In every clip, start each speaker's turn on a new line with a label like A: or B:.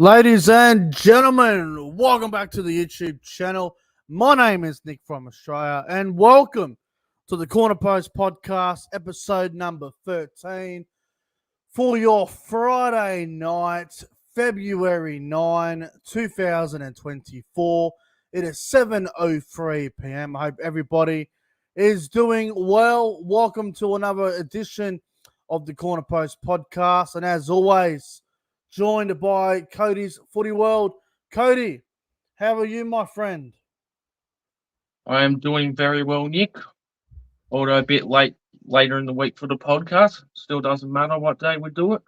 A: Ladies and gentlemen, welcome back to the YouTube channel. My name is Nick from Australia, and welcome to the Corner Post Podcast, episode number 13, for your Friday night, February 9, 2024. It is 7:03 p.m. I hope everybody is doing well. Welcome to another edition of the Corner Post Podcast, and as always, joined by Codys Footy World. Cody, how are you, my friend?
B: I am doing very well, Nick. Although a bit later in the week for the podcast. Still doesn't matter what day we do it.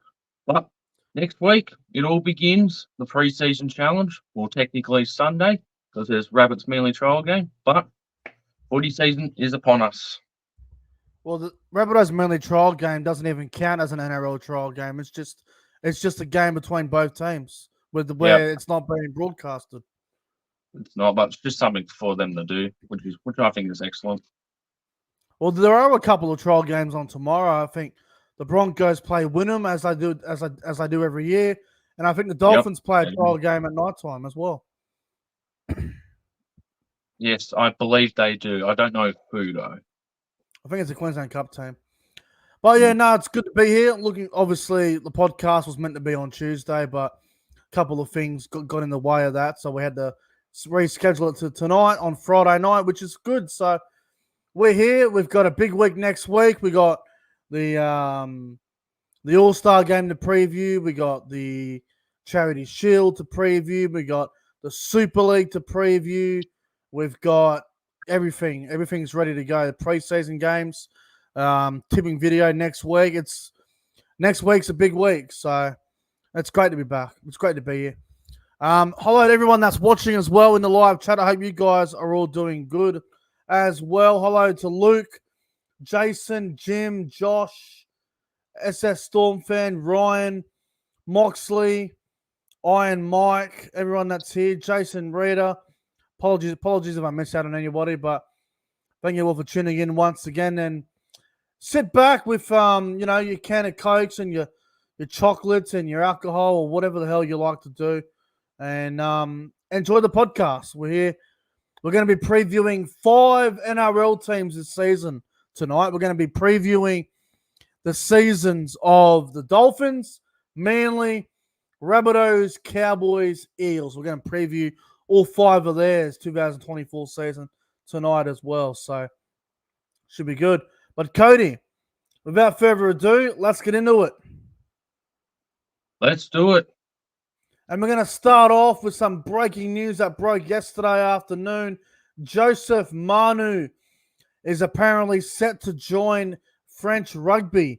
B: But next week it all begins. The pre-season challenge. Well, technically Sunday because there's Rabbits Manly trial game. But footy season is upon us.
A: Well, the Rabbitohs Manly trial game doesn't even count as an NRL trial game. It's just a game between both teams
B: Yep,
A: where it's not being broadcasted.
B: it's not, but it's just something for them to do, which I think is excellent.
A: Well, there are a couple of trial games on tomorrow. I think the Broncos play Wynnum as I do every year, and I think the
B: Yep.
A: Dolphins play a trial game at night time as well.
B: Yes, I believe they do. I don't know who though.
A: I think it's a Queensland Cup team. But yeah, no, it's good to be here. Obviously, the podcast was meant to be on Tuesday, but a couple of things got in the way of that, so we had to reschedule it to tonight on Friday night, which is good. So we're here. We've got a big week next week. We got the All-Star game to preview. We got the Charity Shield to preview. We got the Super League to preview. We've got everything. Everything's ready to go. The preseason games. Tipping video next week. Next week's a big week, so it's great to be back. It's great to be here. Hello to everyone that's watching as well in the live chat. I hope you guys are all doing good as well. Hello to Luke, Jason, Jim, Josh, SS Storm fan, Ryan, Moxley, Iron Mike, everyone that's here, Jason Reader. Apologies if I miss out on anybody, but thank you all for tuning in once again. And sit back with your can of Cokes and your chocolates and your alcohol or whatever the hell you like to do, and enjoy the podcast. We're here. We're going to be previewing 5 NRL teams this season tonight. We're going to be previewing the seasons of the Dolphins, Manly, Rabbitohs, Cowboys, Eels. We're going to preview all 5 of theirs 2024 season tonight as well. So should be good. But Cody, without further ado, let's get into it.
B: Let's do it.
A: And we're going to start off with some breaking news that broke yesterday afternoon. Joseph Manu is apparently set to join French rugby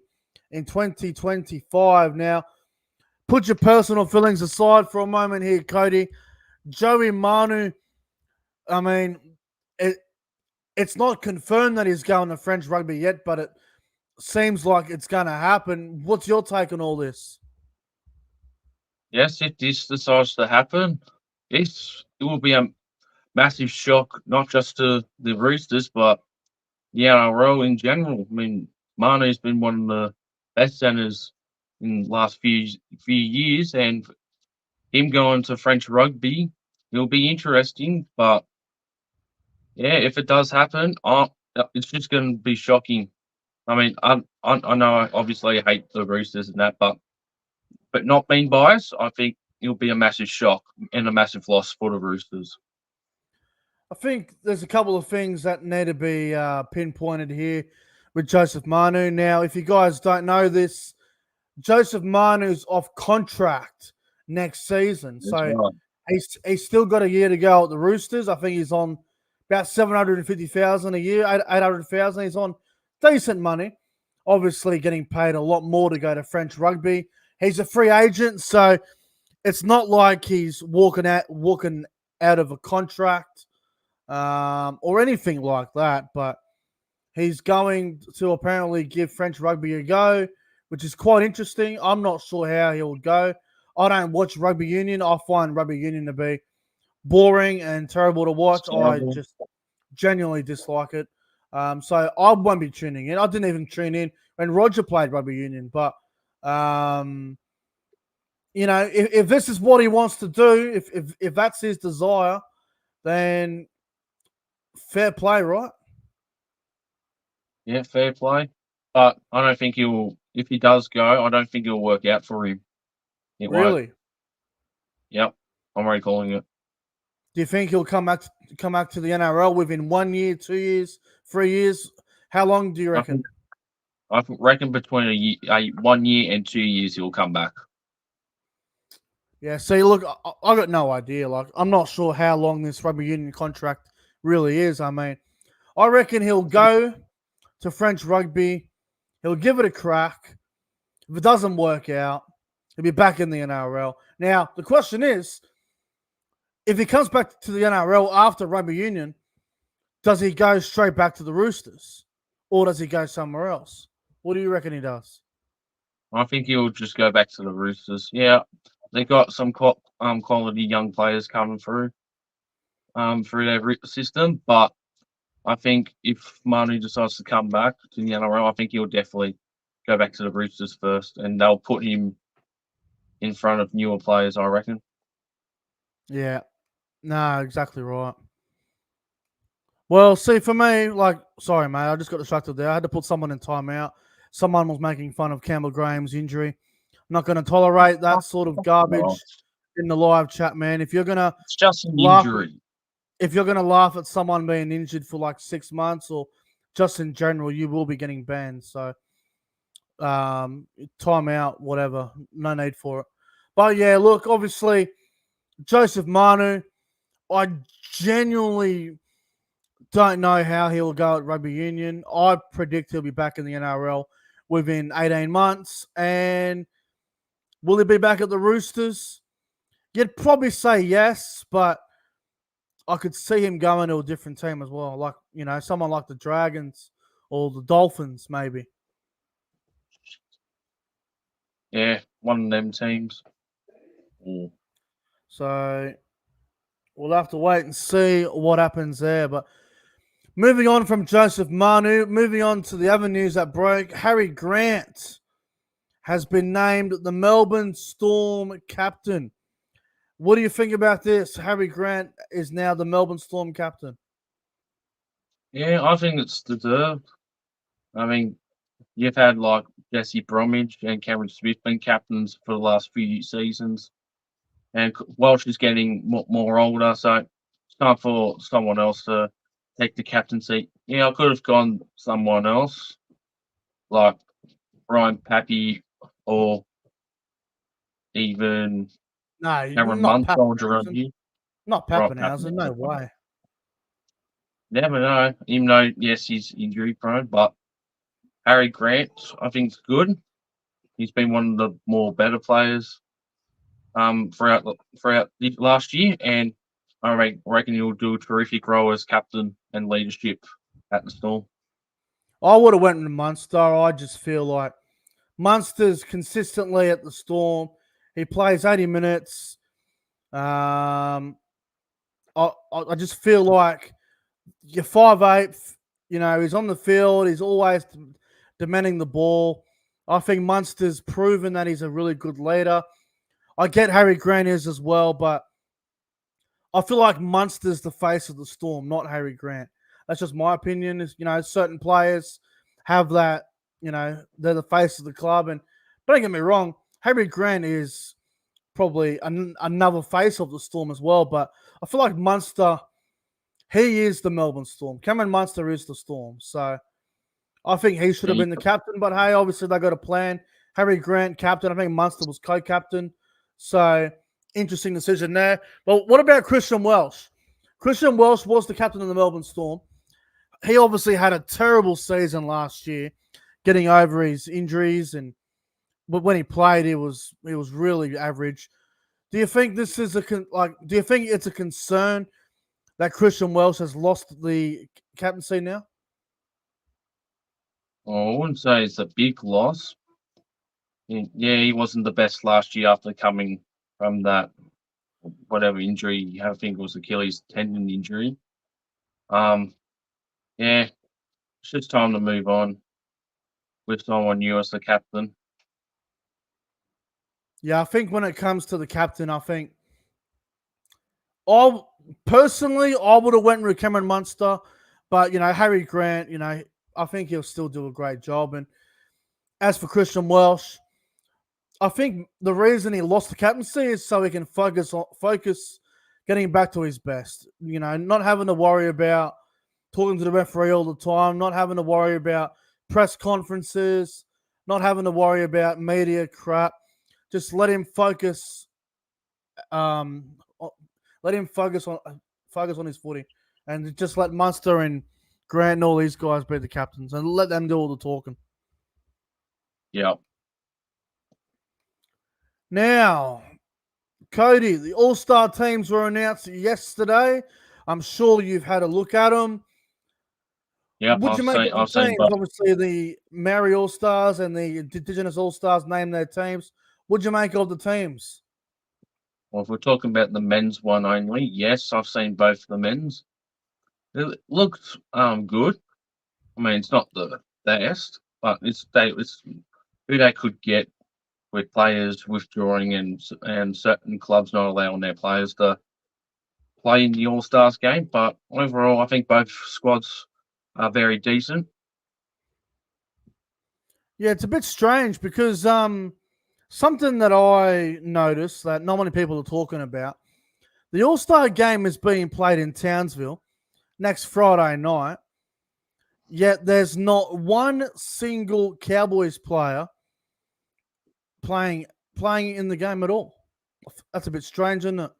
A: in 2025. Now, put your personal feelings aside for a moment here, Cody. Joey Manu, I mean, it's not confirmed that he's going to French rugby yet, but it seems like it's going to happen. What's your take on all this?
B: Yes, if this decides to happen, it will be a massive shock, not just to the Roosters, but the NRL in general. I mean, Manu's been one of the best centers in the last few years, and him going to French rugby, it'll be interesting. But yeah, if it does happen, it's just going to be shocking. I mean, I know I obviously hate the Roosters and that, but not being biased, I think it'll be a massive shock and a massive loss for the Roosters.
A: I think there's a couple of things that need to be pinpointed here with Joseph Manu. Now, if you guys don't know this, Joseph Manu's off contract next season.
B: That's
A: So
B: right.
A: he's still got a year to go at the Roosters. I think he's on about 750,000 a year, 800,000. He's on decent money. Obviously getting paid a lot more to go to French rugby. He's a free agent, so it's not like he's walking out of a contract or anything like that. But he's going to apparently give French rugby a go, which is quite interesting. I'm not sure how he'll go. I don't watch rugby union. I find rugby union to be boring and terrible to watch. I just genuinely dislike it. So I won't be tuning in. I didn't even tune in when Roger played rugby union, but if this is what he wants to do, if that's his desire, then fair play, right?
B: Yeah, fair play. But I don't think he'll. If he does go, I don't think it'll work out for him. It won't.
A: Really?
B: Yep, I'm already calling it.
A: Do you think he'll come back to the NRL within 1 year, 2 years, 3 years? How long do you
B: I
A: reckon?
B: think I reckon between 1 year and 2 years he'll come back.
A: Yeah. See, look, I got no idea. Like, I'm not sure how long this rugby union contract really is. I mean, I reckon he'll go to French rugby. He'll give it a crack. If it doesn't work out, he'll be back in the NRL. Now, the question is, if he comes back to the NRL after rugby union, does he go straight back to the Roosters, or does he go somewhere else? What do you reckon he does?
B: I think he'll just go back to the Roosters. Yeah, they got some quality young players coming through their system, but I think if Manu decides to come back to the NRL, I think he'll definitely go back to the Roosters first, and they'll put him in front of newer players. I reckon.
A: Yeah, no, exactly right. Well, see, for me, like, sorry, mate, I just got distracted there. I had to put someone in timeout. Someone was making fun of Campbell Graham's injury. I'm not going to tolerate that sort of
B: No,
A: garbage in the live chat, man.
B: it's just an
A: Laugh,
B: injury.
A: if you're gonna laugh at someone being injured for like 6 months or just in general, you will be getting banned. So, time out, whatever. No need for it. But yeah, look, obviously, Joseph Manu, I genuinely don't know how he'll go at rugby union. I predict he'll be back in the NRL within 18 months. And will he be back at the Roosters? You'd probably say yes, but I could see him going to a different team as well. Like, someone like the Dragons or the Dolphins, maybe.
B: Yeah, one of them teams. Mm.
A: So we'll have to wait and see what happens there. But moving on from Joseph Manu, moving on to the other news that broke, Harry Grant has been named the Melbourne Storm captain. What do you think about this? Harry Grant is now the Melbourne Storm captain.
B: Yeah, I think it's deserved. I mean, you've had like Jesse Bromwich and Cameron Smith been captains for the last few seasons, and Welsh is getting more older, so it's time for someone else to take the captaincy. Yeah, I could have gone someone else, like Ryan Pappy or even
A: No,
B: Cameron
A: not
B: Munster or Jerome
A: Pappenhausen.
B: Hughes.
A: Not
B: Right,
A: Pappenhausen. No
B: Pappy.
A: way.
B: Never know. Even though, yes, he's injury prone, but Harry Grant, I think, is good. He's been one of the more better players throughout the last year, and I reckon he'll do a terrific role as captain and leadership at the Storm.
A: I would have went with Munster. I just feel like Munster's consistently at the Storm. He plays 80 minutes. I just feel like you're 5'8", he's on the field. He's always demanding the ball. I think Munster's proven that he's a really good leader. I get Harry Grant is as well, but I feel like Munster's the face of the Storm, not Harry Grant. That's just my opinion. Certain players have that, they're the face of the club. And don't get me wrong, Harry Grant is probably another face of the Storm as well. But I feel like Munster, he is the Melbourne Storm. Cameron Munster is the Storm. So I think he should have
B: Yeah,
A: been the captain. But hey, obviously they got a plan. Harry Grant, captain. I think Munster was co-captain. So interesting decision there. But what about Christian Welsh? Christian Welsh was the captain of the Melbourne Storm. He obviously had a terrible season last year, getting over his injuries, but when he played, he was really average. Do you think this is do you think it's a concern that Christian Welsh has lost the captaincy now?
B: I wouldn't say it's a big loss. Yeah, he wasn't the best last year after coming from that whatever injury. I think it was Achilles tendon injury. Um, yeah, it's just time to move on with someone new as the captain.
A: Yeah, I think when it comes to the captain, I think I personally I would have went with Cameron Munster, but Harry Grant, I think he'll still do a great job. And as for Christian Welsh, I think the reason he lost the captaincy is so he can focus getting back to his best. Not having to worry about talking to the referee all the time, not having to worry about press conferences, not having to worry about media crap. Just let him focus. Let him focus on his footy, and just let Munster and Grant and all these guys be the captains, and let them do all the talking.
B: Yeah.
A: Now, Cody, the All-Star teams were announced yesterday. I'm sure you've had a look at them.
B: Yeah,
A: Would you make up the
B: I've seen
A: teams?
B: both.
A: Obviously, the Maori All-Stars and the Indigenous All-Stars named their teams. Would you make of the teams?
B: Well, if we're talking about the men's one only, yes, I've seen both the men's. It looked good. I mean, it's not the best, but it's who they could get with players withdrawing and certain clubs not allowing their players to play in the All Stars game. But overall, I think both squads are very decent.
A: Yeah, it's a bit strange because something that I noticed that not many people are talking about. The All-Star game is being played in Townsville next Friday night, yet there's not one single Cowboys player playing in the game at all. That's a bit strange, isn't it?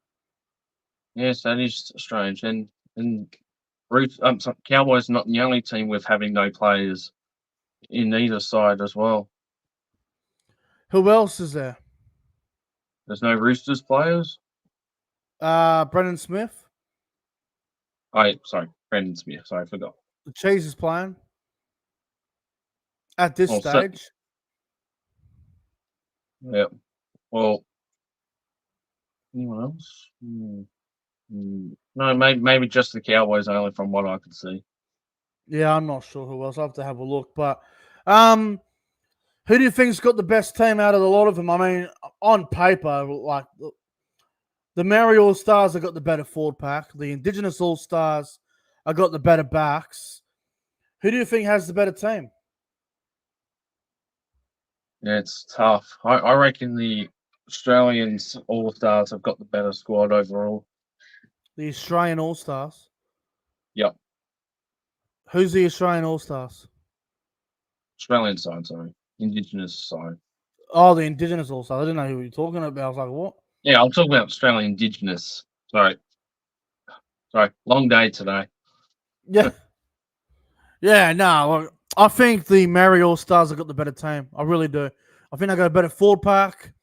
B: Yes, that is strange. And Cowboys not the only team with having no players in either side as well.
A: Who else is there?
B: There's no Roosters players.
A: Brendan Smith.
B: Sorry, Brendan Smith. Sorry, I forgot.
A: The Cheese is playing at this
B: Well,
A: stage.
B: yeah. Well, anyone else? No, maybe just the Cowboys only, from what I could see.
A: Yeah, I'm not sure who else. I have to have a look. But who do you think's got the best team out of a lot of them? I mean, on paper, like the Maori All Stars have got the better forward pack. The Indigenous All Stars have got the better backs. Who do you think has the better team?
B: Yeah, it's tough. I reckon the Australians All Stars have got the better squad overall.
A: The Australian All Stars.
B: Yep,
A: Who's the Australian All Stars?
B: Australian side, sorry, Indigenous side.
A: Oh, the Indigenous All Stars. I didn't know who you were talking about. I was like, what?
B: Yeah, I'm talking about Australian Indigenous. Sorry, long day today.
A: Yeah. Yeah, no. I think the Maori All Stars have got the better team. I really do. I think they got a better forward pack.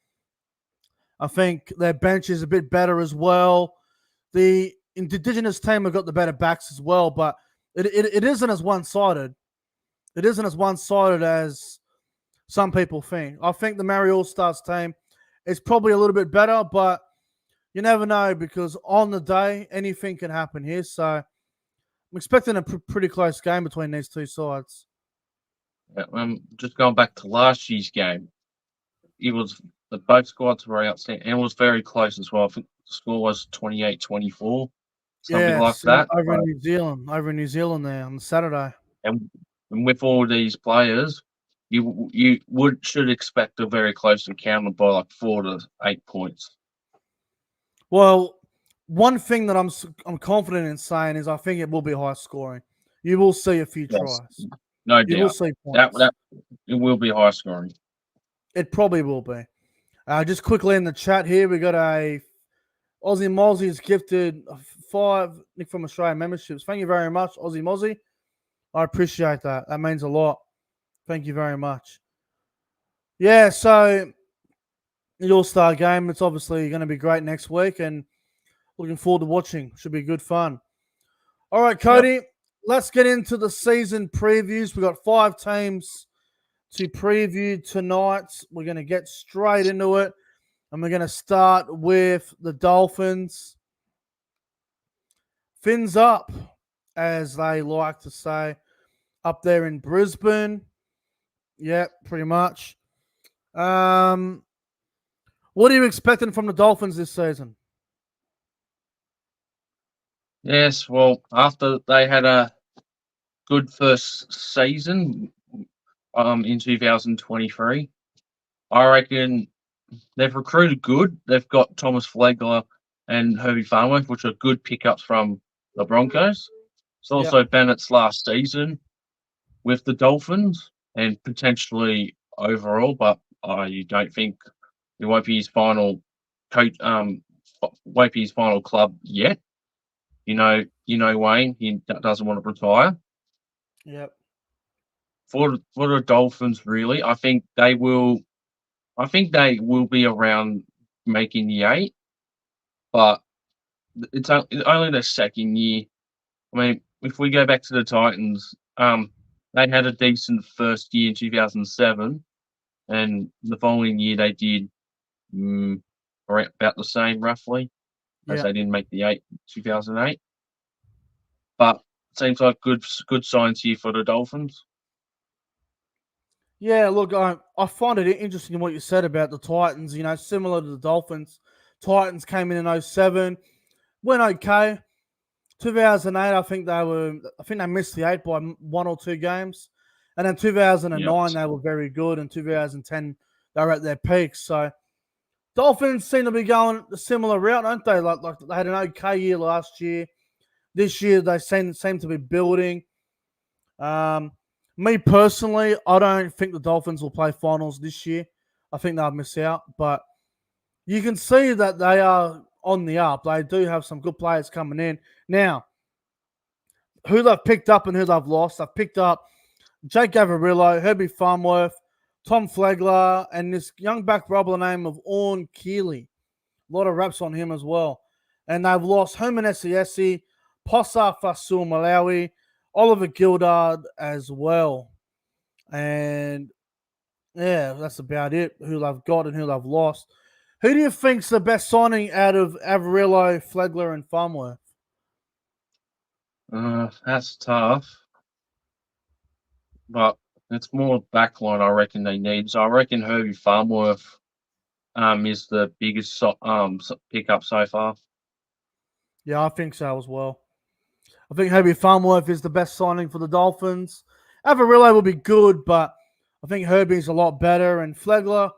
A: I think their bench is a bit better as well. The Indigenous team have got the better backs as well, but it isn't as one-sided. It isn't as one-sided as some people think. I think the Maori All Stars team is probably a little bit better, but you never know because on the day, anything can happen here. So I'm expecting a pretty close game between these two sides.
B: Yeah, just going back to last year's game, both squads were outstanding, and it was very close as well. I think the score was 28-24, something like
A: Yes,
B: that.
A: over in New Zealand there on Saturday.
B: And with all these players, you should expect a very close encounter by like 4 to 8 points.
A: Well, one thing that I'm confident in saying is I think it will be high scoring. You will see a few
B: Yes,
A: tries.
B: no
A: You will
B: doubt.
A: see points.
B: That it will be high scoring.
A: It probably will be. Just quickly in the chat here, we got a Aussie Mozzie's gifted 5 Nick from Australia memberships. Thank you very much, Aussie Mozzie. I appreciate that. That means a lot. Thank you very much. Yeah, so the All-Star game, it's obviously going to be great next week and looking forward to watching. Should be good fun. All right, Cody, let's get into the season previews. We've got 5 teams to preview tonight. We're going to get straight into it, and we're going to start with the Dolphins. Fins up, as they like to say, up there in Brisbane. Yeah, pretty much. What What are you expecting from the Dolphins this season?
B: Yes, well, after they had a good first season in 2023, I reckon they've recruited good. They've got Thomas Flegler and Herbie Farnworth, which are good pickups from the Broncos. It's
A: Yeah,
B: also Bennett's last season with the Dolphins and potentially overall, but you don't think it won't be his final coach, won't be his final club yet. Wayne, he doesn't want to retire.
A: yep,
B: For the Dolphins, really, I think they will. I think they will be around making the 8, but it's only their second year. I mean, if we go back to the Titans, they had a decent first year in 2007, and the following year they did about the same roughly, as
A: yeah.
B: they didn't make the 8 in 2008. But seems like good signs here for the Dolphins.
A: Yeah, look, I find it interesting in what you said about the Titans. You know, similar to the Dolphins. Titans came in 07, went okay. 2008, I think they missed the 8 by 1 or 2 games. And then
B: Yep.
A: 2009, they were very good. And 2010, they were at their peak. So Dolphins seem to be going a similar route, don't they? Like they had an okay year last year. This year, they seem to be building. Me personally, I don't think the Dolphins will play finals this year. I think they'll miss out. But you can see that they are on the up. They do have some good players coming in. Now, who they've picked up and who they've lost, they've picked up Jake Gavarillo, Herbie Farnworth, Tom Flegler, and this young back rubber name of Orn Keeley. A lot of reps on him as well. And they've lost Herman Esiesi, Posa Fasul Malawi, Oliver Gildard as well. And yeah, that's about it. Who they've got and who they've lost. Who do you think's the best signing out of Avarillo, Flegler, and Farnworth?
B: That's tough, but it's more backline I reckon they need. So I reckon Herbie Farmworth is the biggest pickup so far.
A: Yeah, I think so as well. I think Herbie Farmworth is the best signing for the Dolphins. Avarillo will be good, but I think Herbie's a lot better. And Flegler,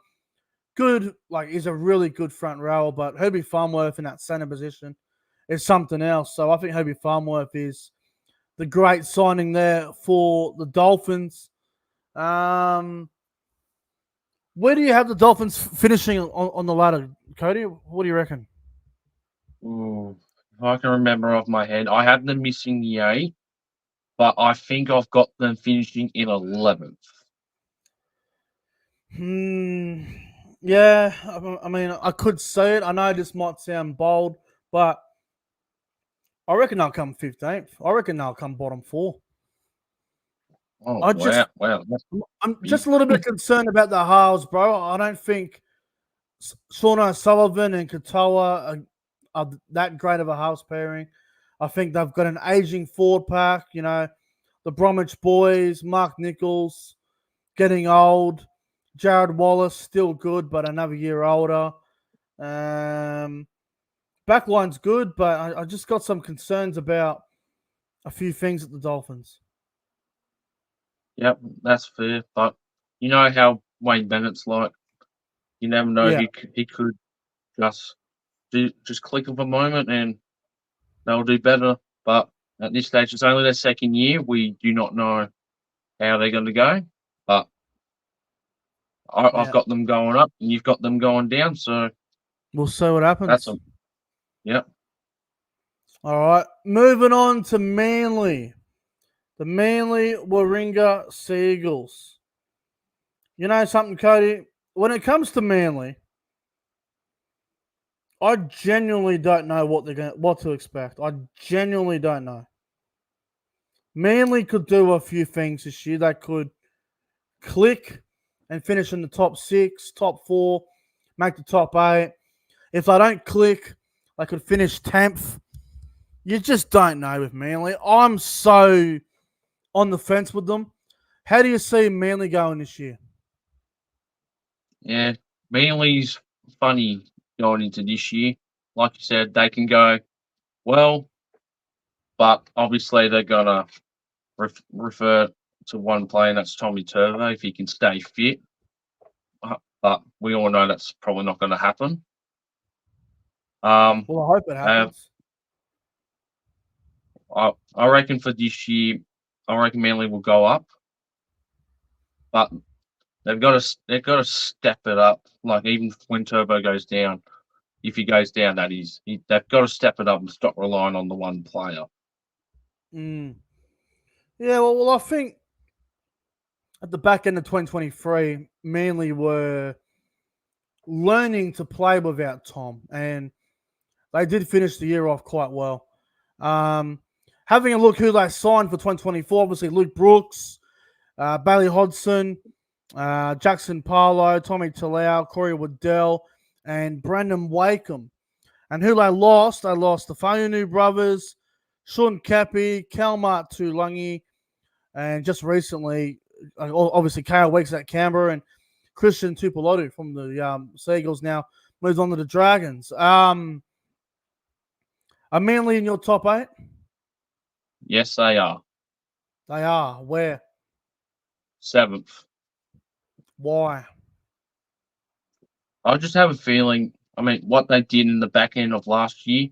A: good, like he's a really good front rower, but Herbie Farmworth in that center position is something else. So I think Herbie Farmworth is the great signing there for the Dolphins. Where do you have the Dolphins finishing on the ladder, Cody? What do you reckon?
B: Ooh, if I can remember off my head, I have them missing the 8, but I think I've got them finishing in 11th.
A: Yeah, I mean, I could say it. I know this might sound bold, but I reckon they'll come 15th. I reckon they'll come bottom 4.
B: Oh,
A: I
B: wow.
A: just,
B: Wow. That's
A: I'm
B: big.
A: just a little bit concerned about the halves, bro. I don't think Sean O'Sullivan and Katoa are that great of a house pairing. I think they've got an aging forward pack. You know, the Bromwich boys, Mark Nichols, getting old. Jared Wallace, still good, but another year older. Backline's good, but I just got some concerns about a few things at the Dolphins.
B: Yep, that's fair. But you know how Wayne Bennett's like. You never know.
A: Yeah,
B: He could just just click of a moment and they'll do better. But at this stage, it's only their second year. We do not know how they're going to go. But I've
A: yeah.
B: got them going up, and you've got them going down. So
A: We'll see what
B: that's
A: happens.
B: a yep.
A: All right. Moving on to Manly. The Manly Warringah Seagulls. You know something, Cody? When it comes to Manly, I genuinely don't know what to expect. I genuinely don't know. Manly could do a few things this year. They could click and finish in the top 6, top 4, make the top 8. If they don't click, they could finish 10th. You just don't know with Manly. I'm so on the fence with them. How do you see Manly going this year?
B: Yeah, Manly's funny going into this year. Like you said, they can go well, but obviously they're gonna refer to one player, and that's Tommy Turbo if he can stay fit. But we all know that's probably not going to happen.
A: Well, I hope it
B: Uh,
A: happens.
B: I reckon for this year, I reckon Manly will go up, but they've got to step it up. Like even when Turbo goes down, if he goes down, that is, they've got to step it up and stop relying on the one player.
A: Mm. Yeah, well, I think at the back end of 2023, Manly were learning to play without Tom, and they did finish the year off quite well. Having a look who they signed for 2024, obviously Luke Brooks, Bailey Hodgson, Jackson Parlow, Tommy Talau, Corey Waddell, and Brandon Wakeham. And who they lost the Fayunu brothers, Sean Cappy, Kalmar Tulangi, and just recently, obviously, Kale Weeks at Canberra and Christian Tupelotu from the Seagulls now moves on to the Dragons. Are Manly in your top 8?
B: Yes, they are.
A: They are. Where?
B: 7th.
A: Why?
B: I just have a feeling. I mean, what they did in the back end of last year,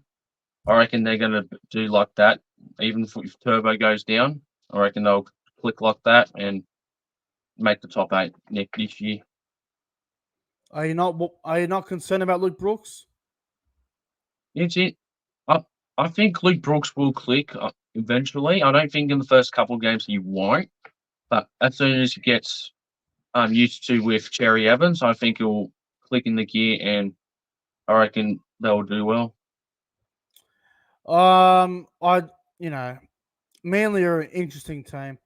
B: I reckon they're going to do like that. Even if Turbo goes down, I reckon they'll click like that and make the top 8 this year.
A: Are you not concerned about Luke Brooks?
B: It's it. I think Luke Brooks will click eventually. I don't think in the first couple of games he won't, but as soon as he gets used to with Cherry Evans, I think he'll click in the gear, and I reckon they'll do well.
A: Manly are an interesting team.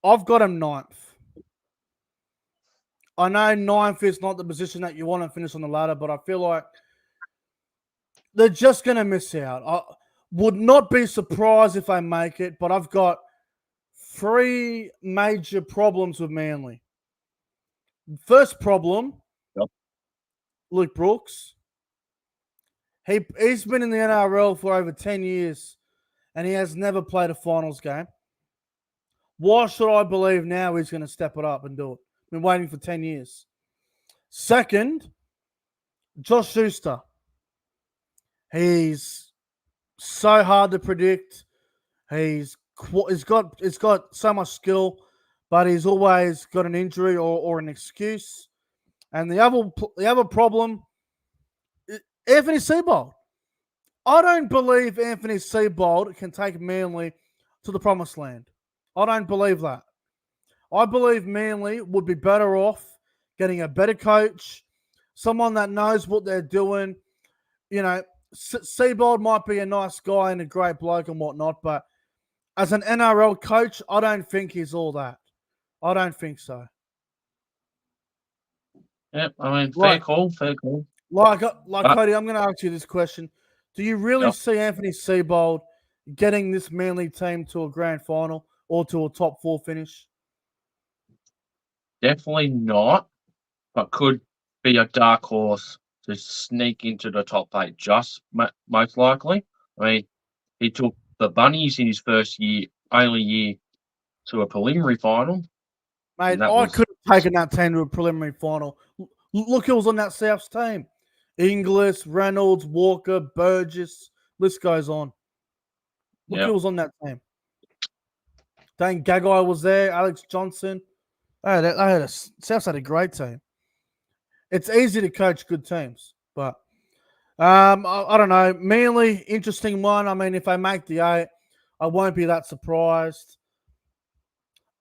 A: I've got him 9th. I know 9th is not the position that you want to finish on the ladder, but I feel like they're just going to miss out. I would not be surprised if they make it, but I've got 3 major problems with Manly. First problem,
B: Yep.
A: Luke Brooks. He's been in the NRL for over 10 years, and he has never played a finals game. Why should I believe now he's going to step it up and do it? Been waiting for 10 years. Second, Josh Schuster. He's so hard to predict. He's got so much skill, but he's always got an injury or an excuse. And the other problem, Anthony Seibold. I don't believe Anthony Seibold can take Manly to the promised land. I don't believe that. I believe Manly would be better off getting a better coach, someone that knows what they're doing. You know, Seibold might be a nice guy and a great bloke and whatnot, but as an NRL coach, I don't think he's all that. I don't think so.
B: Yep, I mean, fair call.
A: Like Cody, I'm going to ask you this question. Do you really see Anthony Seibold getting this Manly team to a grand final or to a top 4 finish?
B: Definitely not, but could be a dark horse to sneak into the top 8 just most likely. I mean, he took the Bunnies in his first year, only year, to a preliminary final.
A: Mate, I could have taken that team to a preliminary final. Look who was on that Souths team. Inglis, Reynolds, Walker, Burgess. List goes on. Look who was on that team. Dane Gagai was there. Alex Johnson. Souths had a great team. It's easy to coach good teams, but I don't know. Manly, interesting one. I mean, if they make the 8, I won't be that surprised.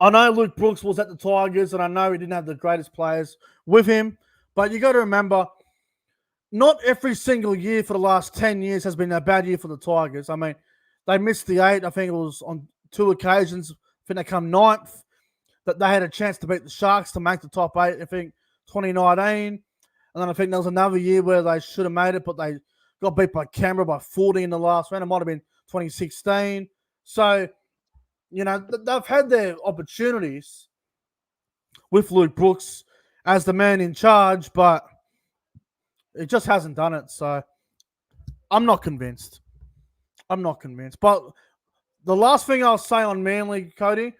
A: I know Luke Brooks was at the Tigers, and I know he didn't have the greatest players with him, but you got to remember, not every single year for the last 10 years has been a bad year for the Tigers. I mean, they missed the 8. I think it was on 2 occasions. I think they come 9th. That they had a chance to beat the Sharks to make the top 8, I think, 2019. And then I think there was another year where they should have made it, but they got beat by Canberra by 40 in the last round. It might have been 2016. So, you know, they've had their opportunities with Luke Brooks as the man in charge, but It just hasn't done it. So I'm not convinced. But the last thing I'll say on Manly, Cody,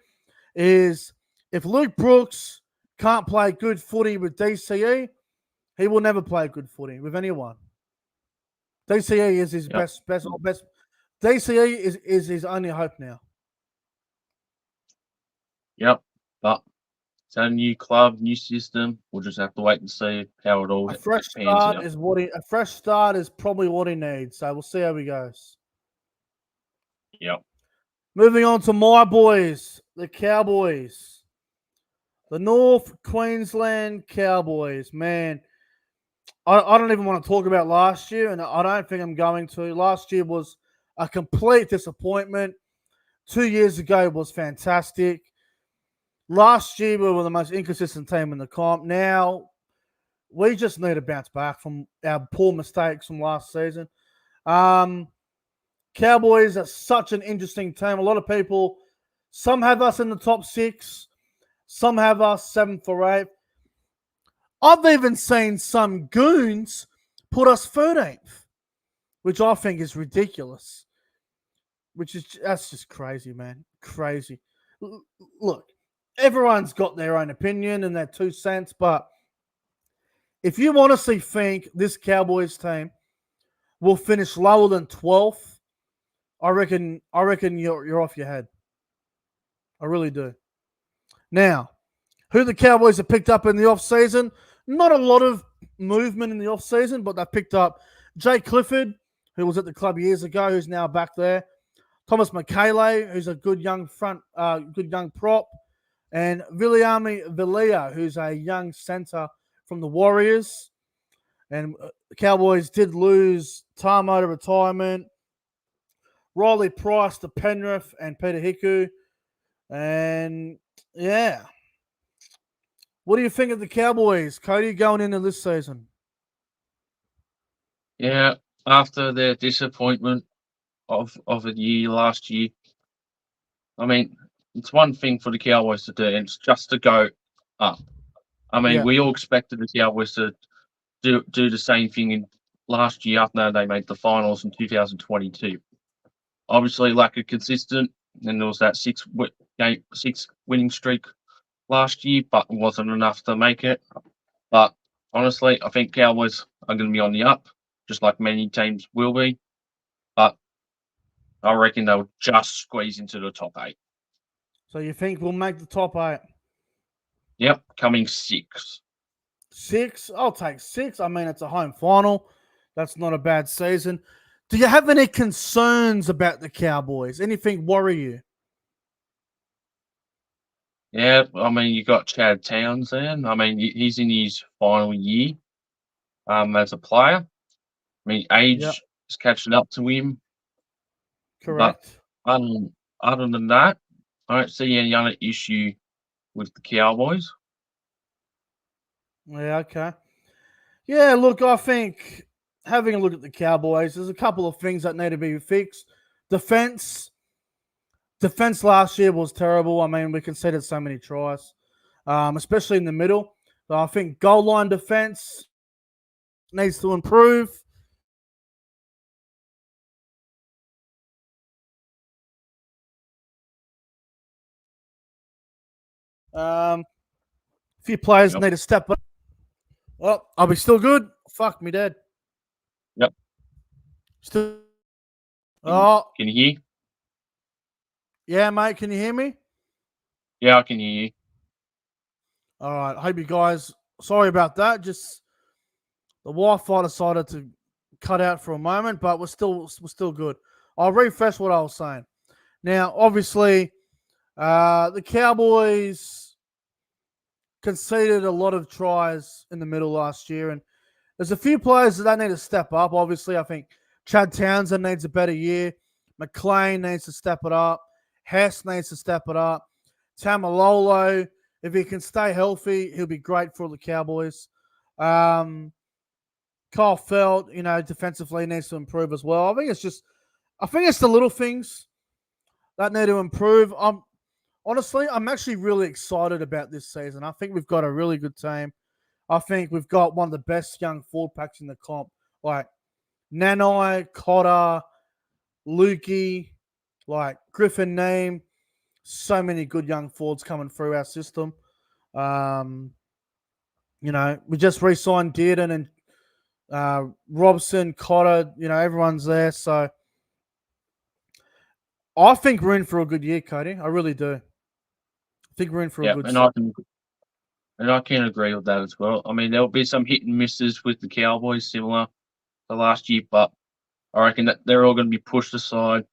A: is if Luke Brooks can't play good footy with DCE, he will never play good footy with anyone. DCE is his best. DCE is his only hope now.
B: Yep. But it's a new club, new system. We'll just have to wait and see how it all
A: A fresh
B: pans
A: start
B: out.
A: a fresh start is probably what he needs. So we'll see how he goes.
B: Yep.
A: Moving on to my boys, the Cowboys. The North Queensland Cowboys. Man, I don't even want to talk about last year, and I don't think I'm going to. Last year was a complete disappointment. 2 years ago was fantastic. Last year we were the most inconsistent team in the comp. Now we just need to bounce back from our poor mistakes from last season. Cowboys are such an interesting team. A lot of people, some have us in the top 6, some have us 7th or 8th. I've even seen some goons put us 13th, which I think is ridiculous. That's just crazy, man. Crazy. Look, everyone's got their own opinion and their 2 cents, but if you honestly think this Cowboys team will finish lower than 12th, I reckon you're off your head. I really do. Now, who the Cowboys have picked up in the offseason? Not a lot of movement in the offseason, but they've picked up Jay Clifford, who was at the club years ago, who's now back there. Thomas McKaylee, who's a good young prop. And Viliami Villia, who's a young centre from the Warriors. And the Cowboys did lose Tamo to retirement. Riley Price to Penrith and Peter Hiku. And, yeah. What do you think of the Cowboys, Cody, going into this season?
B: Yeah, after their disappointment of a year last year, I mean, it's one thing for the Cowboys to do, and it's just to go up. I mean, we all expected the Cowboys to do the same thing in last year after they made the finals in 2022. Obviously, lack of consistent, and there was that 6 winning streak last year, but it wasn't enough to make it. But honestly, I think Cowboys are going to be on the up, just like many teams will be. But I reckon they'll just squeeze into the top 8.
A: So you think we'll make the top 8?
B: Yep, coming 6.
A: 6? I'll take 6. I mean, it's a home final. That's not a bad season. Do you have any concerns about the Cowboys? Anything worry you?
B: Yeah, I mean, you got Chad Townsend. I mean, he's in his final year as a player. I mean, age is catching up to him.
A: Correct.
B: But other than that, I don't see any other issue with the Cowboys.
A: Yeah, okay. Yeah, look, I think having a look at the Cowboys, there's a couple of things that need to be fixed. Defense last year was terrible. I mean, we conceded so many tries, especially in the middle. But I think goal line defense needs to improve. A few players need to step up. Oh, are we still good? Fuck me, Dad.
B: Yep.
A: Still.
B: Can you hear?
A: Yeah, mate. Can you hear me?
B: Yeah, I can hear you.
A: All right. I hope you guys. Sorry about that. Just the Wi-Fi decided to cut out for a moment, but we're still good. I'll refresh what I was saying. Now, obviously, the Cowboys conceded a lot of tries in the middle last year, and there's a few players that need to step up. Obviously, I think Chad Townsend needs a better year. McLean needs to step it up. Hess needs to step it up. Tamalolo, if he can stay healthy, he'll be great for the Cowboys. Kyle Felt, defensively needs to improve as well. I think it's the little things that need to improve. I'm actually really excited about this season. I think we've got a really good team. I think we've got one of the best young forward packs in the comp. Like Nanai, Cotter, Lukey, like Griffin Name. So many good young forwards coming through our system. We just re-signed Dearden and Robson, Cotter. Everyone's there. So I think we're in for a good year, Cody. I really do. I think we're in for a
B: Yeah,
A: good
B: and
A: season.
B: I can agree with that as well. I mean, there'll be some hit and misses with the Cowboys, similar to last year, but I reckon that they're all going to be pushed aside,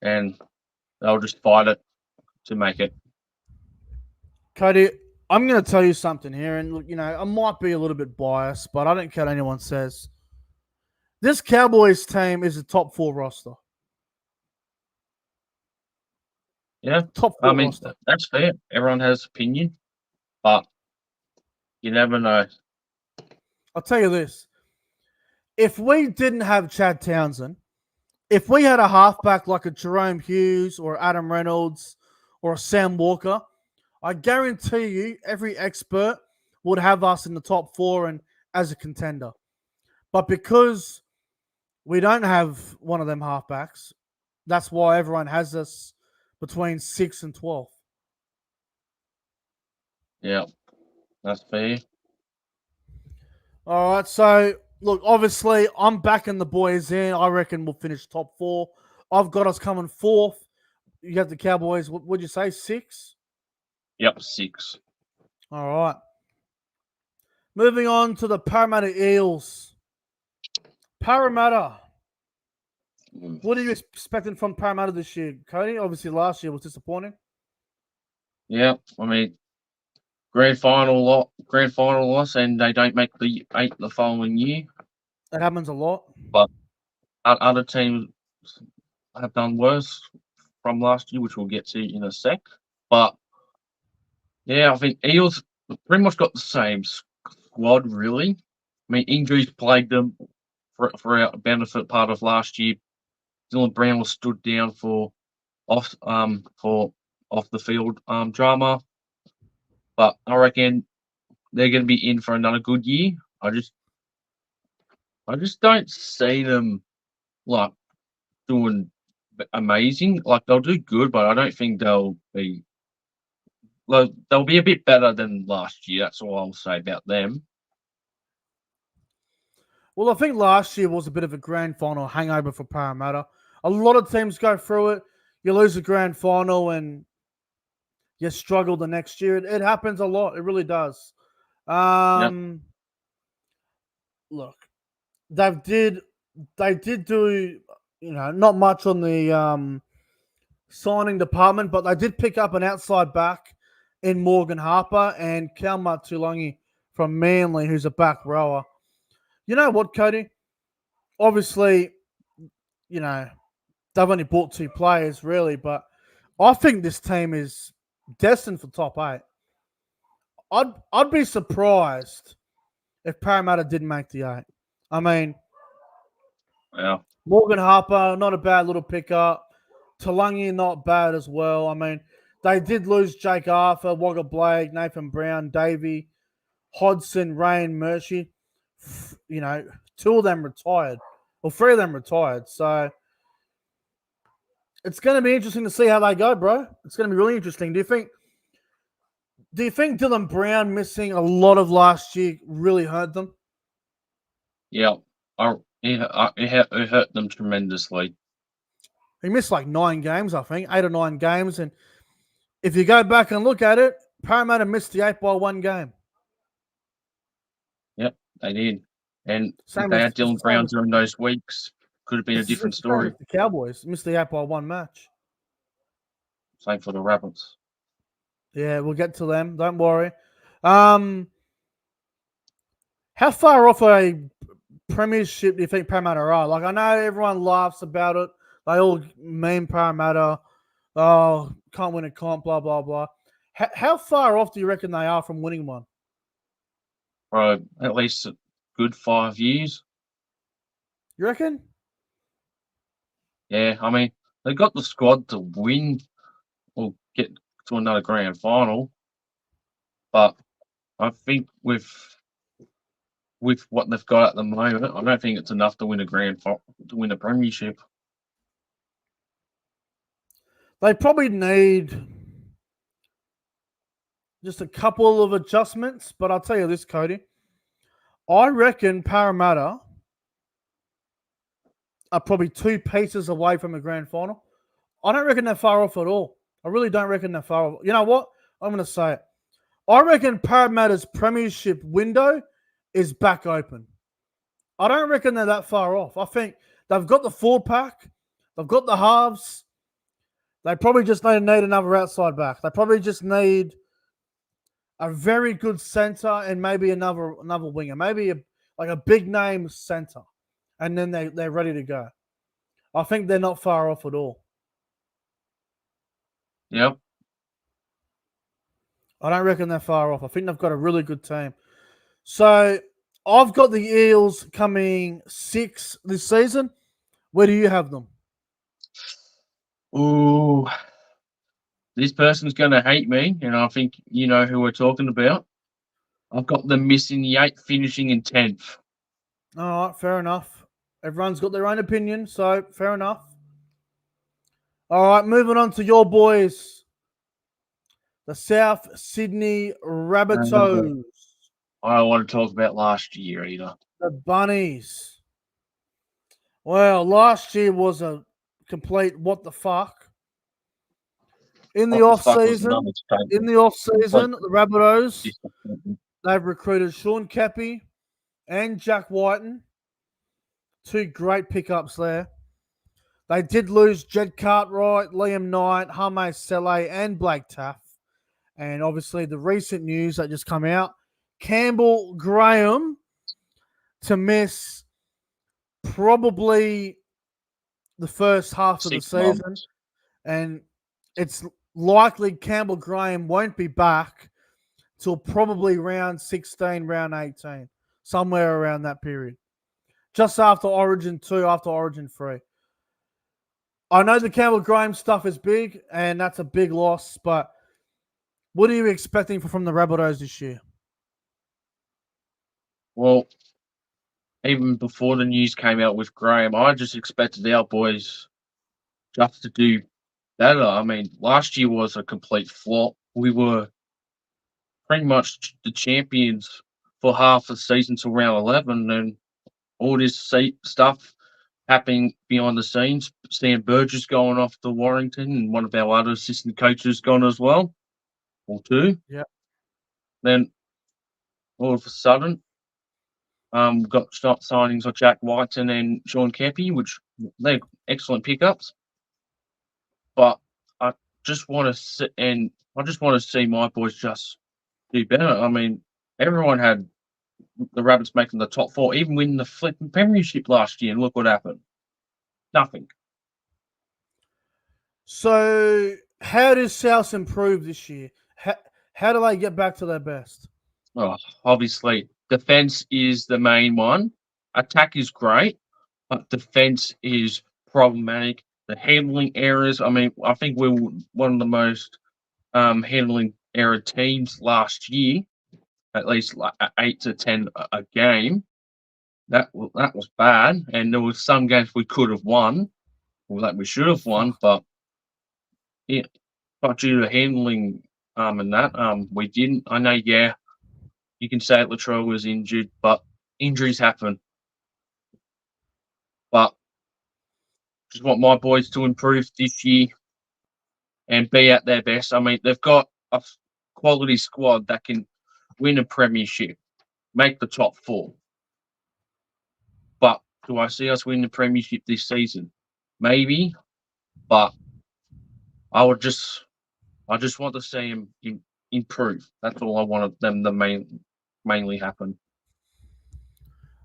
B: and they'll just fight it to make it.
A: Cody, I'm going to tell you something here, and look, I might be a little bit biased, but I don't care what anyone says. This Cowboys team is a top 4 roster.
B: Yeah,
A: Top
B: I
A: 4
B: mean
A: roster.
B: that's fair. Everyone has opinion, but you never know.
A: I'll tell you this. If we didn't have Chad Townsend, if we had a halfback like a Jerome Hughes or Adam Reynolds or a Sam Walker, I guarantee you every expert would have us in the top 4 and as a contender. But because we don't have one of them halfbacks, that's why everyone has us between 6 and 12.
B: Yeah, that's fair.
A: All right, so look, obviously, I'm backing the boys in. I reckon we'll finish top 4. I've got us coming 4th. You have the Cowboys, what would you say, 6?
B: Yep, 6.
A: All right. Moving on to the Parramatta Eels. Parramatta. What are you expecting from Parramatta this year, Cody? Obviously, last year was disappointing.
B: Yeah, I mean grand final loss, and they don't make the 8 the following year.
A: That happens a lot.
B: But other teams have done worse from last year, which we'll get to in a sec. But yeah, I think Eels pretty much got the same squad, really. I mean, injuries plagued them for our benefit part of last year. Dylan Brown was stood down for off the field drama, but I reckon they're going to be in for another good year. I just don't see them like doing amazing. Like they'll do good, but I don't think they'll be. Like, they'll be a bit better than last year. That's all I'll say about them.
A: Well, I think last year was a bit of a grand final hangover for Parramatta. A lot of teams go through it. You lose a grand final and you struggle the next year. It happens a lot. It really does.
B: Yep.
A: Look, they did do not much on the signing department, but they did pick up an outside back in Morgan Harper and Kalmar Tulangi from Manly, who's a back rower. You know what, Cody? Obviously, they've only bought 2 players, really, but I think this team is destined for top 8. I'd be surprised if Parramatta didn't make the 8. I mean,
B: Yeah.
A: Morgan Harper, not a bad little pickup. Talangi, not bad as well. I mean, they did lose Jake Arthur, Wagga Blake, Nathan Brown, Davey, Hodson, Rain, Murphy. 2 of them retired. Well, 3 of them retired. So it's going to be interesting to see how they go, bro. It's going to be really interesting. Do you think Dylan Brown missing a lot of last year really hurt them?
B: Yeah. It hurt them tremendously.
A: He missed like 9 games, I think, 8 or 9 games. And if you go back and look at it, Parramatta missed the 8 by 1 game.
B: Yep, they did. And if
A: Same
B: they
A: as
B: had Dylan Brown during those weeks, could have been a different
A: it's the same
B: story.
A: as the Cowboys missed the 8 by 1 match.
B: Same for the Rabbits.
A: Yeah, we'll get to them. Don't worry. How far off a premiership do you think Parramatta are? Like, I know everyone laughs about it. They all meme Parramatta. Oh, can't win a comp, blah, blah, blah. How far off do you reckon they are from winning one?
B: For at least a good 5 years.
A: You reckon?
B: Yeah, I mean, they got the squad to win or get to another grand final. But I think with with what they've got at the moment, I don't think it's enough to win a premiership.
A: They probably need just a couple of adjustments, but I'll tell you this, Cody. I reckon Parramatta are probably 2 pieces away from a grand final. I don't reckon they're far off at all. I really don't reckon they're far off. You know what? I'm going to say it. I reckon Parramatta's premiership window is back open. I don't reckon they're that far off. I think they've got the 4-pack. They've got the halves. They probably just need another outside back. They probably just need a very good centre and maybe another winger. Maybe a big name centre. And then they're ready to go. I think they're not far off at all.
B: Yep.
A: I don't reckon they're far off. I think they've got a really good team. So I've got the Eels coming 6th this season. Where do you have them?
B: Ooh, this person's going to hate me, and I think you know who we're talking about. I've got them missing the 8th, finishing in 10th.
A: All right, fair enough. Everyone's got their own opinion, so fair enough. All right, moving on to your boys, the South Sydney Rabbitohs.
B: I don't want to talk about last year either.
A: The Bunnies. Well, last year was a complete what the fuck. In the off season, the Rabbitohs, they've recruited Sean Keppie and Jack Whiten. 2 great pickups there. They did lose Jed Cartwright, Liam Knight, Hame Sele, and Blake Taff. And obviously the recent news that just come out, Campbell Graham to miss probably the first half of the season. And it's likely Campbell Graham won't be back till probably round 16, round 18, somewhere around that period. Just after Origin 2, after Origin 3. I know the Campbell Graham stuff is big, and that's a big loss, but what are you expecting from the Rabbitohs this year?
B: Well, even before the news came out with Graham, I just expected our boys just to do better. I mean, last year was a complete flop. We were pretty much the champions for half the season till round 11, and all this stuff happening behind the scenes. Stan Burgess going off to Warrington, and one of our other assistant coaches gone as well, or 2.
A: Yeah.
B: Then all of a sudden, got signings of Jack Whiten and Sean Keppie, which they're excellent pickups. But I just want to see my boys just do better. I mean, everyone had the Rabbits making the top 4, even winning the flipping premiership last year, and look what happened. Nothing.
A: So how does South improve this year? How do they get back to their best?
B: Oh, obviously, defense is the main one. Attack is great, but defense is problematic. The handling errors. I mean, I think we were one of the most handling error teams last year, at least like 8 to 10 a game. That was bad, and there were some games we could have won, or that we should have won, but yeah, but due to handling and that we didn't. I know, yeah, you can say Latrell was injured, but injuries happen. But just want my boys to improve this year and be at their best. I mean, they've got a quality squad that can win a premiership, make the top 4. But do I see us win the premiership this season? Maybe, but I just want to see them improve. That's all I wanted them to mainly happen.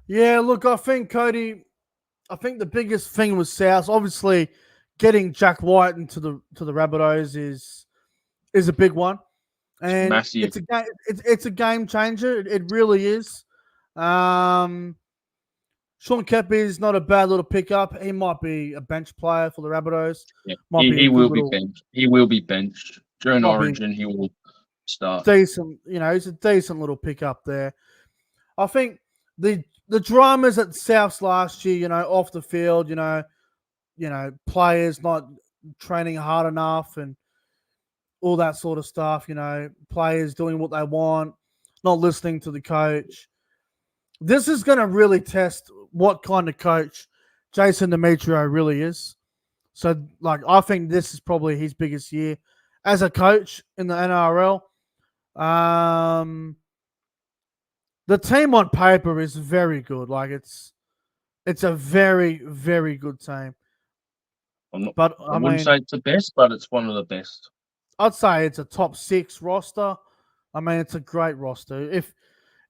A: Yeah, look, I think, Cody, the biggest thing with South, obviously, getting Jack White into the Rabbitohs is a big one, and
B: massive.
A: It's a game changer. It really is. Sean Keppie is not a bad little pickup. He might be a bench player for the Rabbitohs.
B: Yeah, he will be benched. He will be benched during Origin. He will start.
A: Decent, he's a decent little pickup there. I think the dramas at Souths last year, off the field, players not training hard enough and all that sort of stuff, players doing what they want, not listening to the coach. This is going to really test what kind of coach Jason Demetrio really is. So, I think this is probably his biggest year as a coach in the NRL. The team on paper is very good. It's a very, very good team.
B: I wouldn't say it's the best, but it's one of the best.
A: I'd say it's a top 6 roster. I mean, it's a great roster. If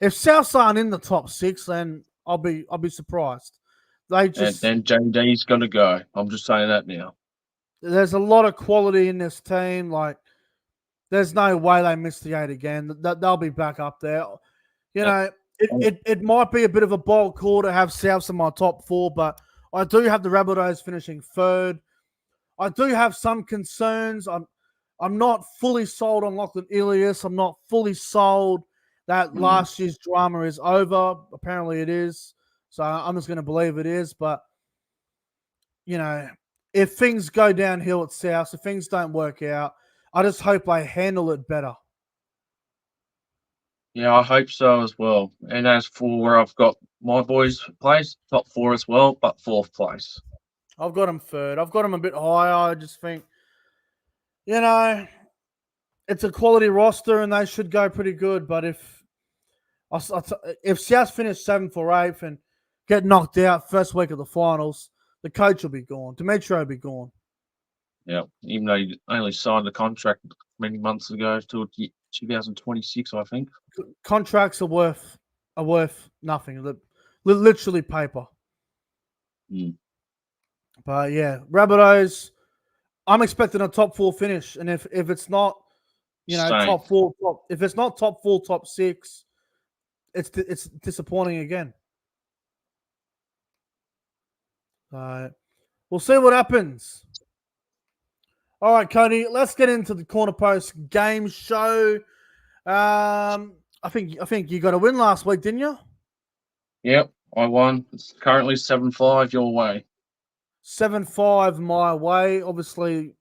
A: Souths aren't in the top 6, then I'll be surprised.
B: And then JD's going to go. I'm just saying that now.
A: There's a lot of quality in this team. There's no way they miss the 8 again. They'll be back up there. It might be a bit of a bold call to have Souths in my top 4, but I do have the Rabbitohs finishing 3rd. I do have some concerns. I'm not fully sold on Lachlan Ilias. I'm not fully sold that last year's drama is over. Apparently it is. So I'm just going to believe it is. But, if things go downhill at South, if things don't work out, I just hope they handle it better.
B: Yeah, I hope so as well. And as for where I've got my boys' place, top 4 as well, but 4th place.
A: I've got them 3rd. I've got them a bit higher. I just think, it's a quality roster and they should go pretty good. But if South finish 7th or 8th and get knocked out first week of the finals, the coach will be gone. Demetrio will be gone.
B: Yeah, even though he only signed the contract many months ago till 2026, I think.
A: Contracts are worth nothing. Literally paper. But yeah, Rabbitohs, I'm expecting a top 4 finish, and if it's not, top 4, if it's not top 4, top 6, it's disappointing again. We'll see what happens. All right, Cody, let's get into the Corner Post game show. I think you got a win last week, didn't you?
B: Yep, I won. It's currently 7-5 your way.
A: 7-5 my way. Obviously,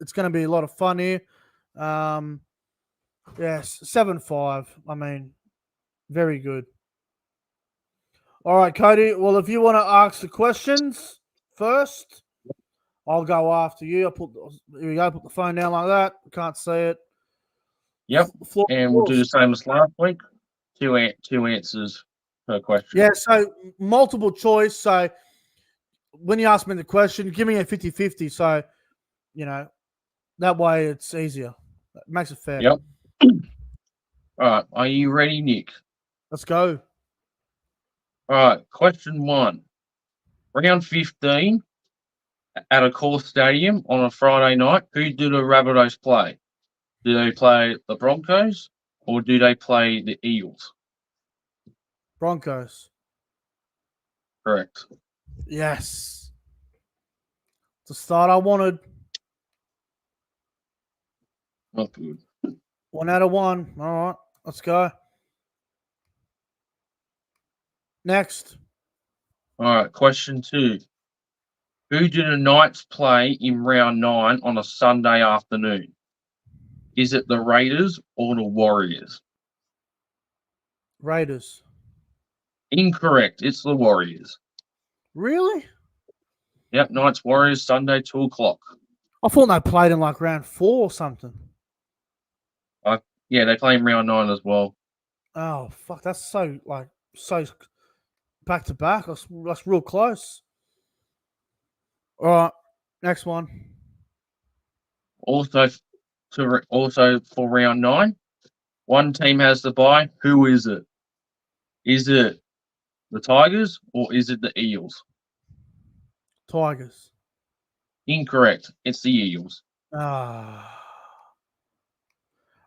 A: it's going to be a lot of fun here. Yes, 7-5. I mean, very good. All right, Cody. Well, if you want to ask the questions first, I'll go after you. Here we go. Put the phone down like that. Can't see it.
B: Yep. And we'll do the same as last week. Two answers per question.
A: Yeah, so multiple choice. So when you ask me the question, give me a 50-50. So, that way it's easier. It makes it fair.
B: Yep. All right. Are you ready, Nick?
A: Let's go.
B: All right. Question 1. Round 15 at a core stadium on a Friday night. Who do the Rabbitohs play? Do they play the Broncos or do they play the Eagles?
A: Broncos.
B: Correct.
A: Yes. The start I wanted.
B: Not good.
A: 1 out of 1. All right. Let's go. Next.
B: All right. Question 2. Who do the Knights play in round 9 on a Sunday afternoon? Is it the Raiders or the Warriors?
A: Raiders.
B: Incorrect. It's the Warriors.
A: Really?
B: Yep. Knights Warriors Sunday 2 o'clock.
A: I thought they played in round 4 or something.
B: Yeah, they play in round 9 as well.
A: Oh fuck! That's so back to back. That's real close. All right, next one.
B: Also for round 9, one team has the bye. Who is it? Is it the Tigers or is it the Eagles?
A: Tigers.
B: Incorrect. It's the Eagles.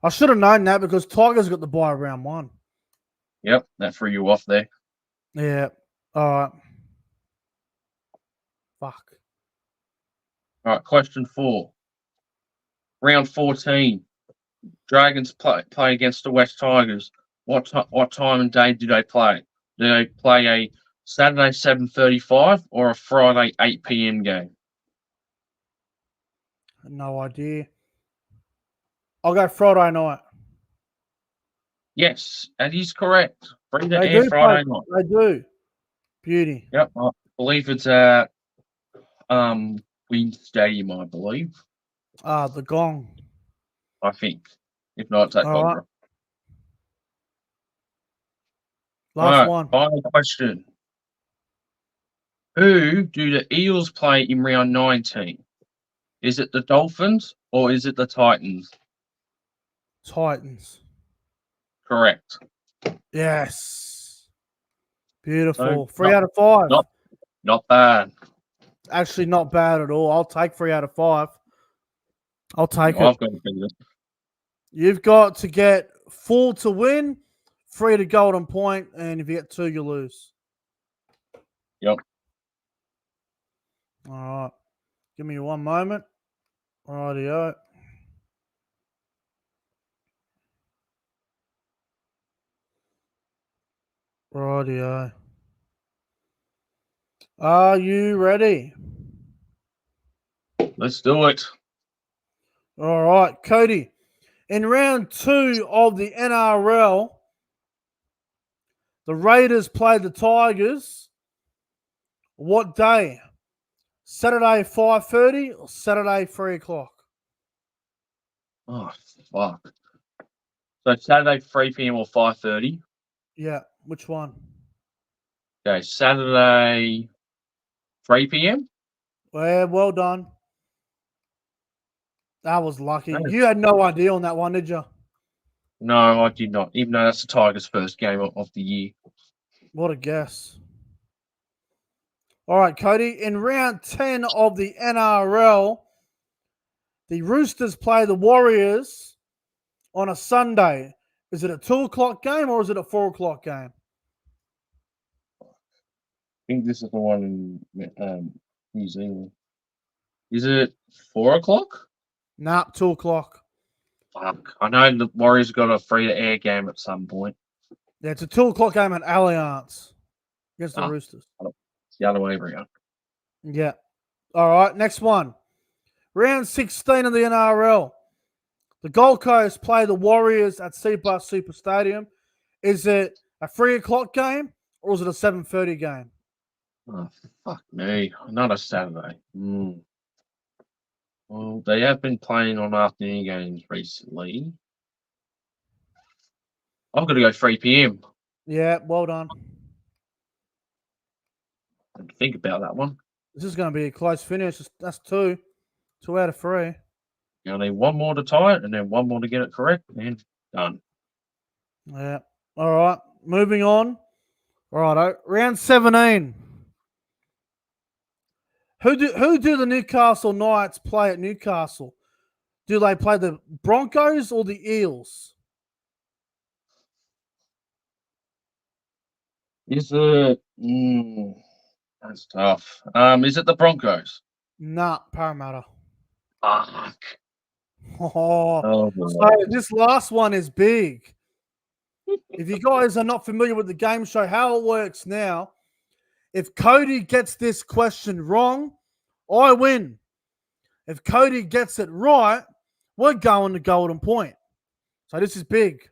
A: I should have known that because Tigers got the bye round 1.
B: Yep, that threw you off there.
A: Yeah. All right. Fuck.
B: All right, question 4. Round 14. Dragons play against the West Tigers. What time and day do they play? Do they play a Saturday 7:35 or a Friday 8 p.m. game?
A: No idea. I'll go Friday night.
B: Yes, that is correct. Free to
A: They
B: air
A: do play.
B: Friday night.
A: They do. Beauty.
B: Yep, I believe it's at Queen Stadium, I believe.
A: The gong.
B: I think. If not, it's at
A: All right.
B: Conqueror. All
A: Last
B: right,
A: one.
B: final question. Who do the Eels play in round 19? Is it the Dolphins or is it the Titans?
A: Titans.
B: Correct.
A: Yes.
B: So
A: Beautiful. 3 out of 5.
B: not bad.
A: Actually, not bad at all. I'll take 3 out of 5. I'll take it.
B: I've got to think of it.
A: You've got to get 4 to win, 3 to golden point, and if you get 2, you lose.
B: Yep.
A: All right. Give me one moment. Rightio. Rightio. Are you ready?
B: Let's do it.
A: All right, Cody. In round 2 of the NRL, the Raiders played the Tigers. What day? Saturday 5:30 or Saturday 3 o'clock?
B: Oh, fuck. So Saturday 3 p.m. or 5:30.
A: Yeah, which one?
B: Okay, Saturday 3 p.m.
A: Well done. That was lucky.
B: No,
A: You had no idea on that one, did you?
B: no, I did not. Even though that's the Tigers' first game of the year.
A: What a guess. All right, Cody. In round 10 of the NRL, the Roosters play the Warriors on a Sunday. Is it a 2 o'clock game or is it a 4 o'clock game?
B: I think this is the one in New Zealand. Is it 4 o'clock?
A: Nah, 2 o'clock.
B: Fuck. I know the Warriors got a free to air game at some point.
A: Yeah, it's a 2 o'clock game at Allianz against the Roosters.
B: It's the other way around.
A: Yeah. All right, next one. Round 16 of the NRL. The Gold Coast play the Warriors at Seabus Super Stadium. Is it a 3 o'clock game or is it a 7:30 game?
B: Oh, fuck me. Not a Saturday. Well, they have been playing on afternoon games recently. I'm going to go 3 p.m.
A: Yeah, well done.
B: Think about that one.
A: This is going to be a close finish. That's 2. 2 out of 3.
B: You need one more to tie it and then one more to get it correct and done.
A: Yeah. All right. Moving on. All right. Round 17. Who do the Newcastle Knights play at Newcastle? Do they play the Broncos or the Eels?
B: Is it? That's tough. Is it the Broncos?
A: Nah, Parramatta.
B: Fuck.
A: Oh,
B: Oh,
A: so this last one is big. If you guys are not familiar with the game show, how it works now, if Cody gets this question wrong, I win. If Cody gets it right, we're going to golden point. So this is big.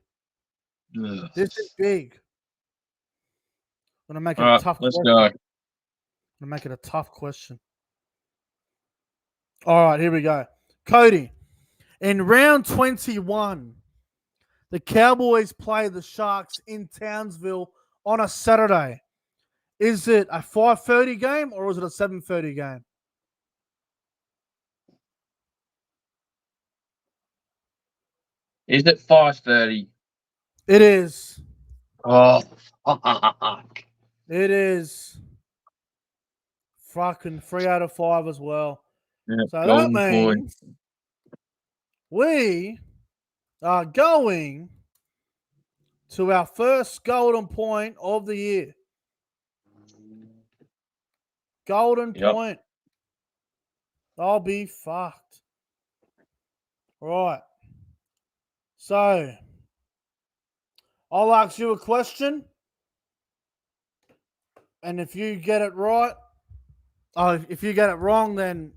B: Ugh.
A: This is big. I'm going to make it
B: All
A: a
B: right,
A: tough
B: let's
A: question.
B: go.
A: I'm going to make it a tough question. All right, here we go. Cody, in round 21, the Cowboys play the Sharks in Townsville on a Saturday. Is it a 5:30 game or is it a 7:30 game?
B: Is it 5:30?
A: It is.
B: Oh, fuck.
A: It is. Fucking 3 out of 5 as well.
B: Yeah,
A: So that
B: golden point.
A: means we are going to our first golden point of the year. Golden
B: Yep.
A: point. I'll be fucked. Right. So I'll ask you a question. And if you get it right, if you get it wrong, then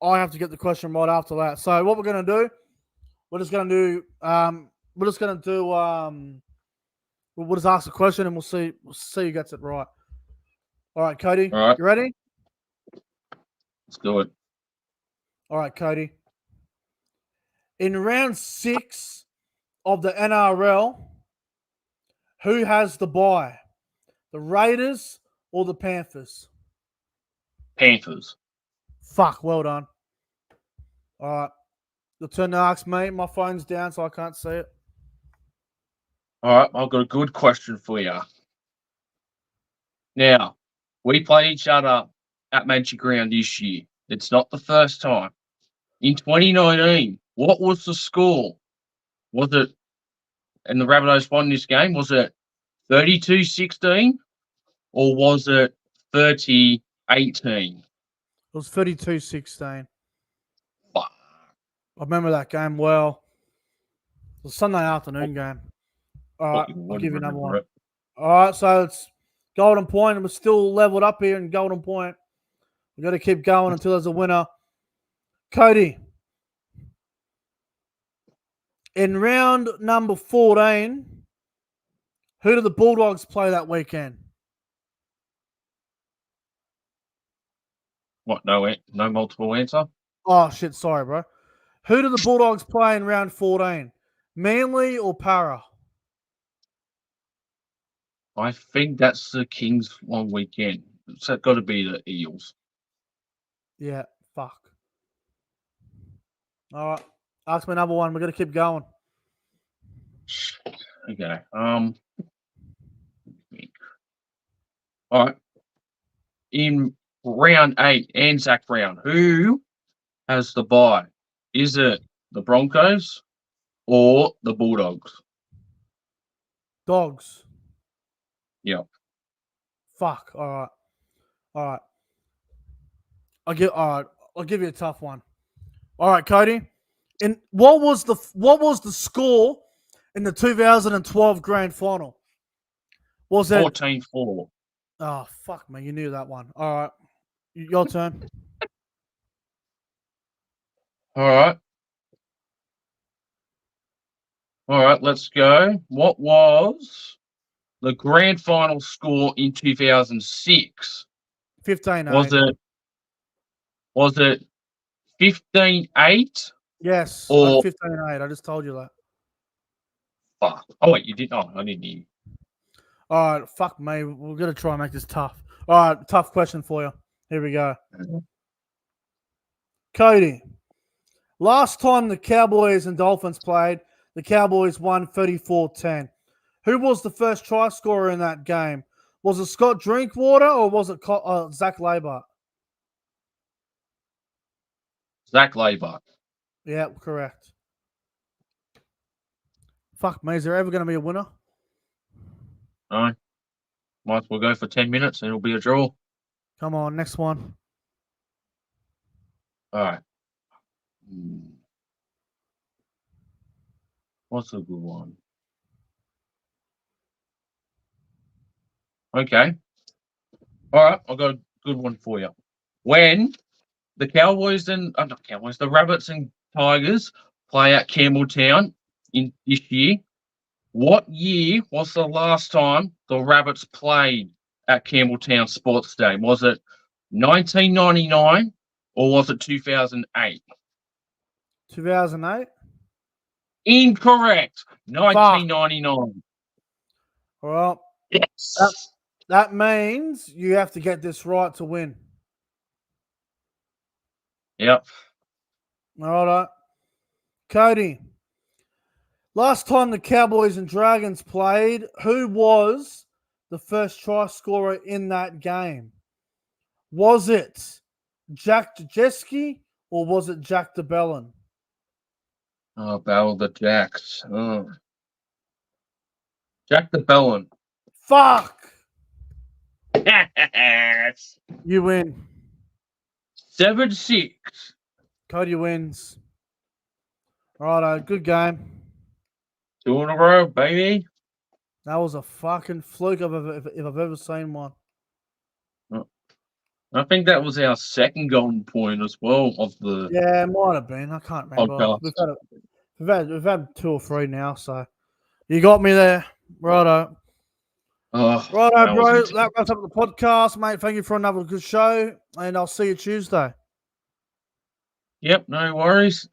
A: I have to get the question right after that. So what we're gonna do, we're just gonna do, we're just gonna do, we'll just ask a question and we'll see who gets it right. All right, Cody,
B: All right,
A: you ready?
B: let's do it.
A: All right, Cody. In round 6 of the NRL, who has the bye? The Raiders or the Panthers?
B: Panthers.
A: Fuck, well done. All right. Your turn to ask me. My phone's down, so I can't see it.
B: All right, I've got a good question for you. Now, we play each other at Magic Ground this year. It's not the first time. In 2019, what was the score? Was it, and the Rabbitohs won this game, was it 32-16 or was it 30-18?
A: It was 32-16.
B: Fuck.
A: I remember that game well. It was a Sunday afternoon game. All right,
B: You
A: I'll
B: wouldn't
A: give you another
B: remember
A: one.
B: it.
A: All right, so it's Golden Point, and we're still leveled up here in Golden Point. We've got to keep going until there's a winner. Cody, in round number 14, who do the Bulldogs play that weekend?
B: What? No, no multiple answer.
A: Oh, shit, sorry, bro. Who do the Bulldogs play in round 14? Manly or Para?
B: I think that's the Kings' long weekend. It's got to be the Eels.
A: Yeah, fuck. All right, ask me another one. We're going to keep going.
B: Okay. All right. In round 8, Anzac round, who has the bye? Is it the Broncos or the Bulldogs?
A: Dogs.
B: Yeah.
A: Fuck. All right. All right. I'll give you a tough one. All right, Cody. And what was the score in the 2012 grand final? Was it
B: 14-4.
A: Oh, fuck me. You knew that one. All right. Your turn.
B: All right. All right, let's go. What was the grand final score in 2006?
A: 15-8.
B: Was it 15-8
A: Yes,
B: or
A: 15-8. I just told you that.
B: fuck? Oh wait, you did not. I didn't hear you.
A: All right. Fuck me. We're going to try and make this tough. All right. Tough question for you. Here we go. Cody. Last time the Cowboys and Dolphins played, the Cowboys won 34-10. Who was the first try scorer in that game? Was it Scott Drinkwater or was it Zach Labour?
B: Zach Labour.
A: Yeah, correct. Fuck me, is there ever going to be a winner?
B: No. Might as well go for 10 minutes and it'll be a draw.
A: Come on, next one.
B: All right. What's a good one? Okay. All right, I've got a good one for you. When the Cowboys and not Cowboys, the Rabbits and Tigers play at Campbelltown in this year, what year was the last time the Rabbits played at Campbelltown Sports Stadium? Was it 1999 or was it 2008?
A: 2008?
B: Incorrect. 1999.
A: Well,
B: Yes.
A: that means you have to get this right to win.
B: Yep.
A: All right. Cody, last time the Cowboys and Dragons played, who was the first try scorer in that game? Was it Jack Djeski or was it Jack DeBellin?
B: Oh, Battle the Jacks. Oh. Jack DeBellin.
A: Fuck!
B: Yes.
A: You win.
B: 7-6.
A: Cody wins. Righto, good game.
B: 2 in a row, baby.
A: That was a fucking fluke if I've ever seen one.
B: I think that was our second golden point as well of the
A: Yeah, it might have been. I can't remember.
B: podcast.
A: We've had 2 or 3 now, so you got me there. Righto.
B: Oh,
A: Righto,
B: that was
A: bro.
B: intense.
A: That wraps up the podcast, mate. Thank you for another good show, and I'll see you Tuesday.
B: Yep, no worries.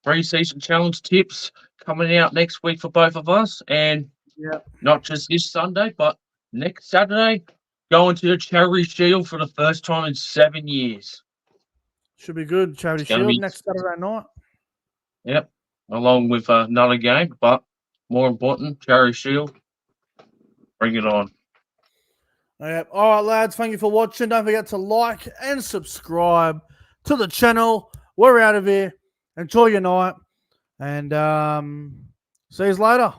B: Pre-season challenge tips coming out next week for both of us, and
A: Yep.
B: not just this Sunday, but next Saturday, going to the Charity Shield for the first time in 7 years.
A: Should be good. Charity
B: It's going to
A: Shield
B: be,
A: next Saturday night.
B: yep, along with another game, but more important, Charity Shield. Bring it on.
A: Yep. All right, lads. Thank you for watching. Don't forget to like and subscribe to the channel. We're out of here. Enjoy your night, and see you later.